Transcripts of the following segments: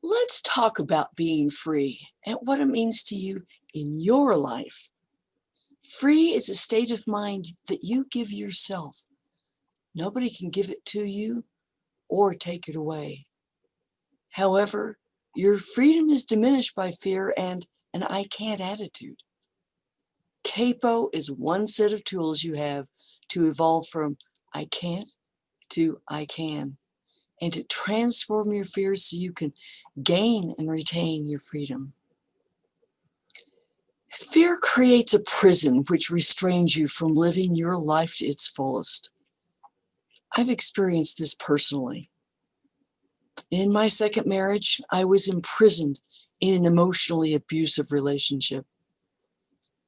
Let's talk about being free and what it means to you in your life. Free is a state of mind that you give yourself. Nobody can give it to you or take it away. However, your freedom is diminished by fear and an I can't attitude. Capo is one set of tools you have to evolve from I can't to I can, and to transform your fears so you can gain and retain your freedom. Fear creates a prison which restrains you from living your life to its fullest. I've experienced this personally. In my second marriage, I was imprisoned in an emotionally abusive relationship.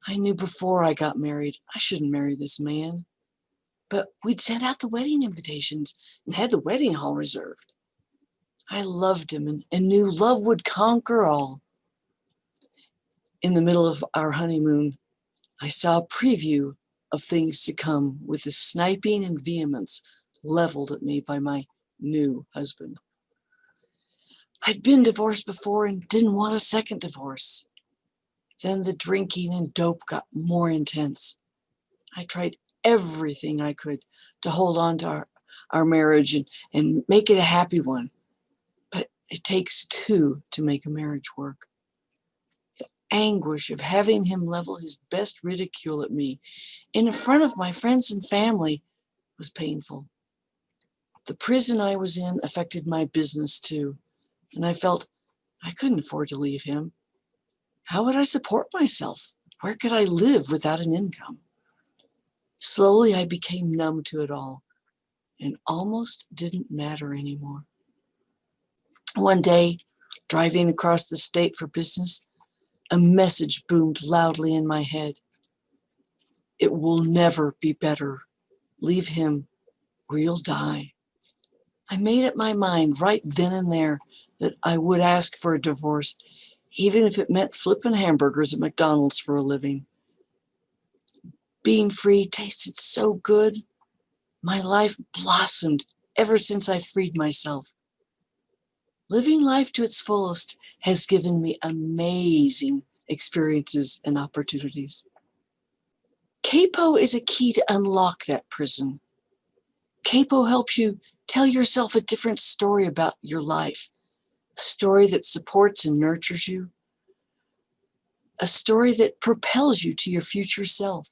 I knew before I got married I shouldn't marry this man, but we'd sent out the wedding invitations and had the wedding hall reserved. I loved him and knew love would conquer all. In the middle of our honeymoon, I saw a preview of things to come with the sniping and vehemence leveled at me by my new husband. I'd been divorced before and didn't want a second divorce. Then the drinking and dope got more intense. I tried everything I could to hold on to our marriage and make it a happy one. But it takes two to make a marriage work. The anguish of having him level his best ridicule at me in front of my friends and family was painful. The prison I was in affected my business too, and I felt I couldn't afford to leave him. How would I support myself? Where could I live without an income? Slowly, I became numb to it all and almost didn't matter anymore. One day, driving across the state for business, a message boomed loudly in my head. It will never be better. Leave him or you'll die. I made up my mind right then and there that I would ask for a divorce, even if it meant flipping hamburgers at McDonald's for a living. Being free tasted so good. My life blossomed ever since I freed myself. Living life to its fullest has given me amazing experiences and opportunities. Capo is a key to unlock that prison. Capo helps you tell yourself a different story about your life, a story that supports and nurtures you, a story that propels you to your future self.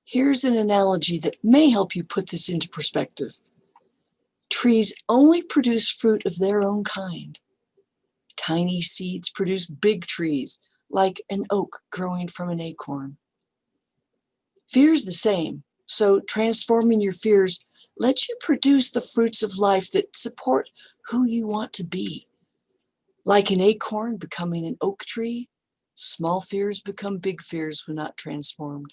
Here's an analogy that may help you put this into perspective. Trees only produce fruit of their own kind. Tiny seeds produce big trees, like an oak growing from an acorn. Fear's the same, so transforming your fears lets you produce the fruits of life that support who you want to be. Like an acorn becoming an oak tree, small fears become big fears when not transformed.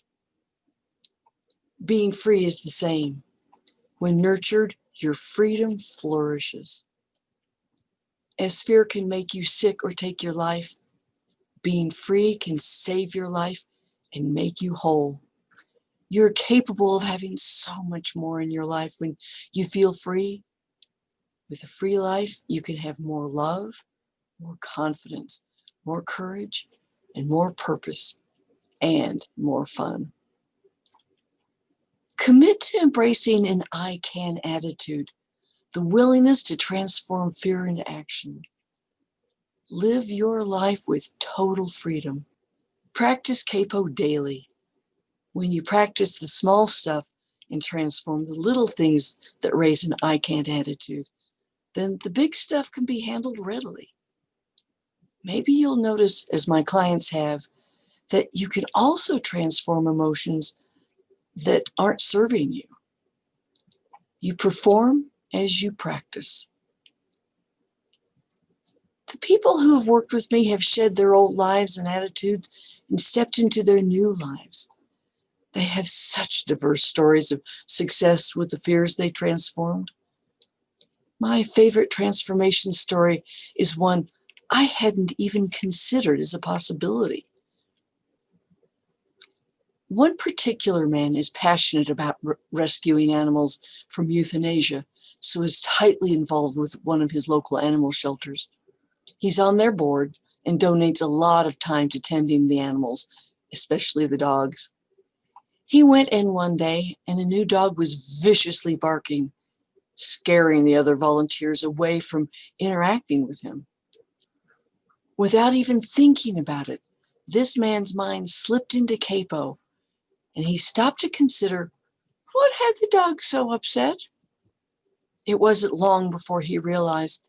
Being free is the same. When nurtured, your freedom flourishes. As fear can make you sick or take your life, being free can save your life and make you whole. You're capable of having so much more in your life when you feel free. With a free life, you can have more love, more confidence, more courage, and more purpose, and more fun. Commit to embracing an I can attitude, the willingness to transform fear into action. Live your life with total freedom. Practice Capo daily. When you practice the small stuff and transform the little things that raise an I can't attitude, then the big stuff can be handled readily. Maybe you'll notice, as my clients have, that you can also transform emotions that aren't serving you. You perform as you practice. The people who have worked with me have shed their old lives and attitudes and stepped into their new lives. They have such diverse stories of success with the fears they transformed. My favorite transformation story is one I hadn't even considered as a possibility. One particular man is passionate about rescuing animals from euthanasia so is tightly involved with one of his local animal shelters. He's on their board and donates a lot of time to tending the animals, especially the dogs. He went in one day and a new dog was viciously barking, scaring the other volunteers away from interacting with him. Without even thinking about it, this man's mind slipped into Capo, and he stopped to consider what had the dog so upset. It wasn't long before he realized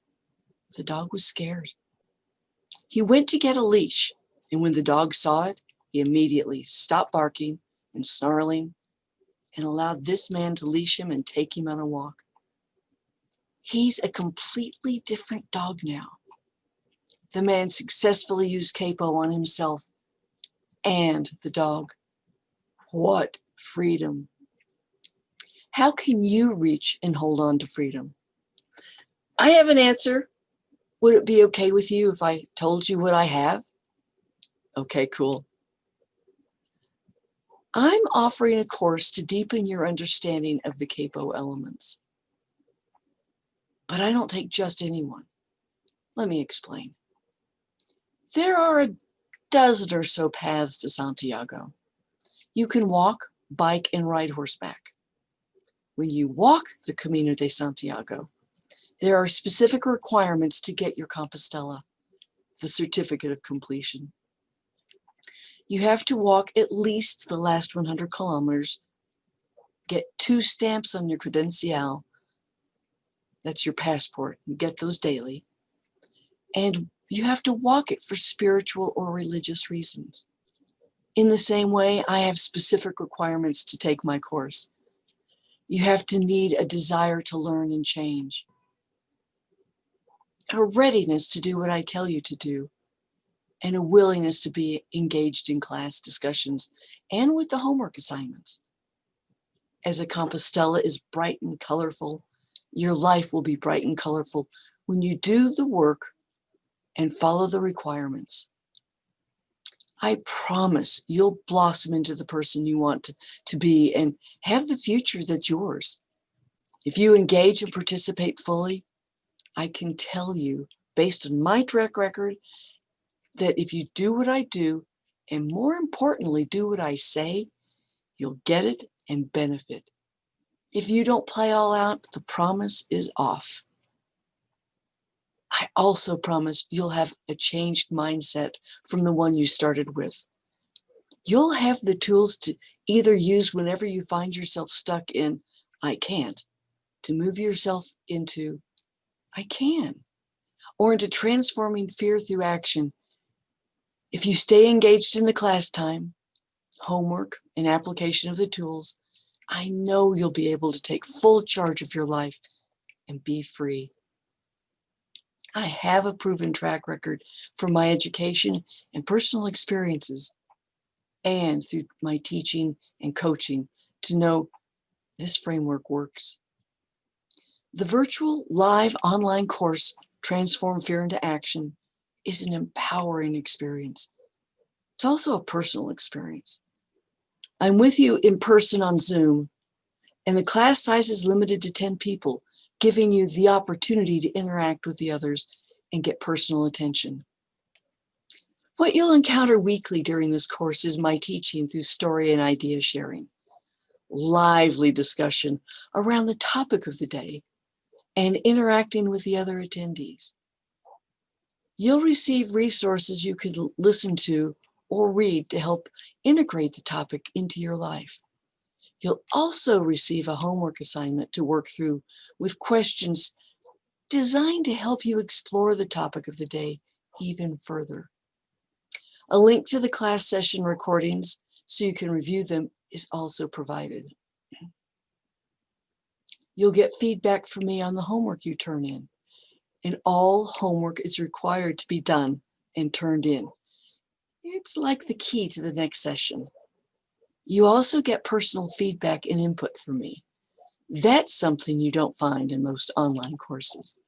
the dog was scared. He went to get a leash, and when the dog saw it, he immediately stopped barking and snarling and allowed this man to leash him and take him on a walk. He's a completely different dog now. The man successfully used Capo on himself and the dog. What freedom! How can you reach and hold on to freedom? I have an answer. Would it be okay with you if I told you what I have? Okay, cool. I'm offering a course to deepen your understanding of the Capo elements. But I don't take just anyone. Let me explain. There are a dozen or so paths to Santiago. You can walk, bike, and ride horseback. When you walk the Camino de Santiago, there are specific requirements to get your Compostela, the certificate of completion. You have to walk at least the last 100 kilometers, get 2 stamps on your credencial, that's your passport, you get those daily, and you have to walk it for spiritual or religious reasons. In the same way, I have specific requirements to take my course. You have to need a desire to learn and change, a readiness to do what I tell you to do, and a willingness to be engaged in class discussions and with the homework assignments. As a Compostela is bright and colorful, your life will be bright and colorful when you do the work and follow the requirements. I promise you'll blossom into the person you want to be and have the future that's yours. If you engage and participate fully, I can tell you, based on my track record, that if you do what I do, and more importantly, do what I say, you'll get it and benefit. If you don't play all out, the promise is off. I also promise you'll have a changed mindset from the one you started with. You'll have the tools to either use whenever you find yourself stuck in, I can't, to move yourself into, I can, or into transforming fear through action. If you stay engaged in the class time, homework, and application of the tools, I know you'll be able to take full charge of your life and be free. I have a proven track record from my education and personal experiences, and through my teaching and coaching to know this framework works. The virtual live online course, Transform Fear into Action, is an empowering experience. It's also a personal experience. I'm with you in person on Zoom, and the class size is limited to 10 people, giving you the opportunity to interact with the others and get personal attention. What you'll encounter weekly during this course is my teaching through story and idea sharing, lively discussion around the topic of the day, and interacting with the other attendees. You'll receive resources you could listen to or read to help integrate the topic into your life. You'll also receive a homework assignment to work through with questions designed to help you explore the topic of the day even further. A link to the class session recordings so you can review them is also provided. You'll get feedback from me on the homework you turn in, and all homework is required to be done and turned in. It's like the key to the next session. You also get personal feedback and input from me. That's something you don't find in most online courses.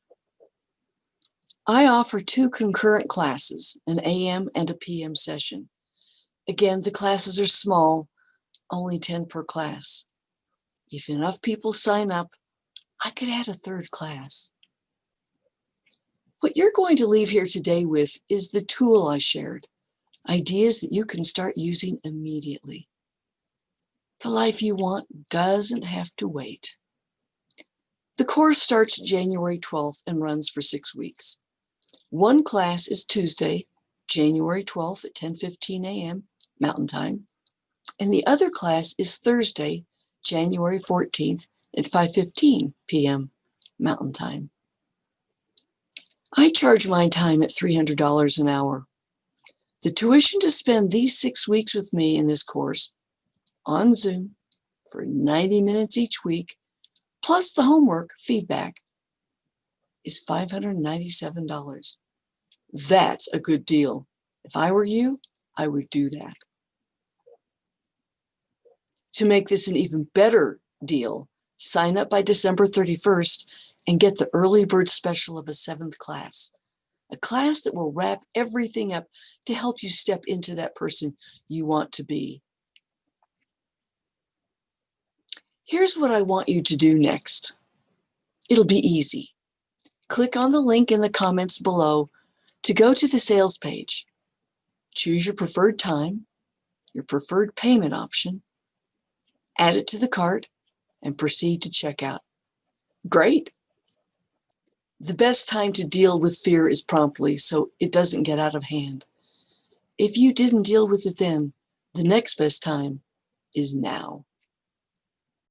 I offer 2 concurrent classes, an AM and a PM session. Again, the classes are small, only 10 per class. If enough people sign up, I could add a third class. What you're going to leave here today with is the tool I shared, ideas that you can start using immediately. The life you want doesn't have to wait. The course starts January 12th and runs for 6 weeks. One class is Tuesday, January 12th at 10:15 a.m. Mountain Time, and the other class is Thursday, January 14th at 5:15 p.m. Mountain Time. I charge my time at $300 an hour. The tuition to spend these 6 weeks with me in this course on Zoom for 90 minutes each week, plus the homework feedback, is $597. That's a good deal. If I were you, I would do that. To make this an even better deal, sign up by December 31st and get the early bird special of a 7th class, a class that will wrap everything up to help you step into that person you want to be. Here's what I want you to do next. It'll be easy. Click on the link in the comments below to go to the sales page. Choose your preferred time, your preferred payment option, add it to the cart, and proceed to checkout. Great! The best time to deal with fear is promptly, so it doesn't get out of hand. If you didn't deal with it then, the next best time is now.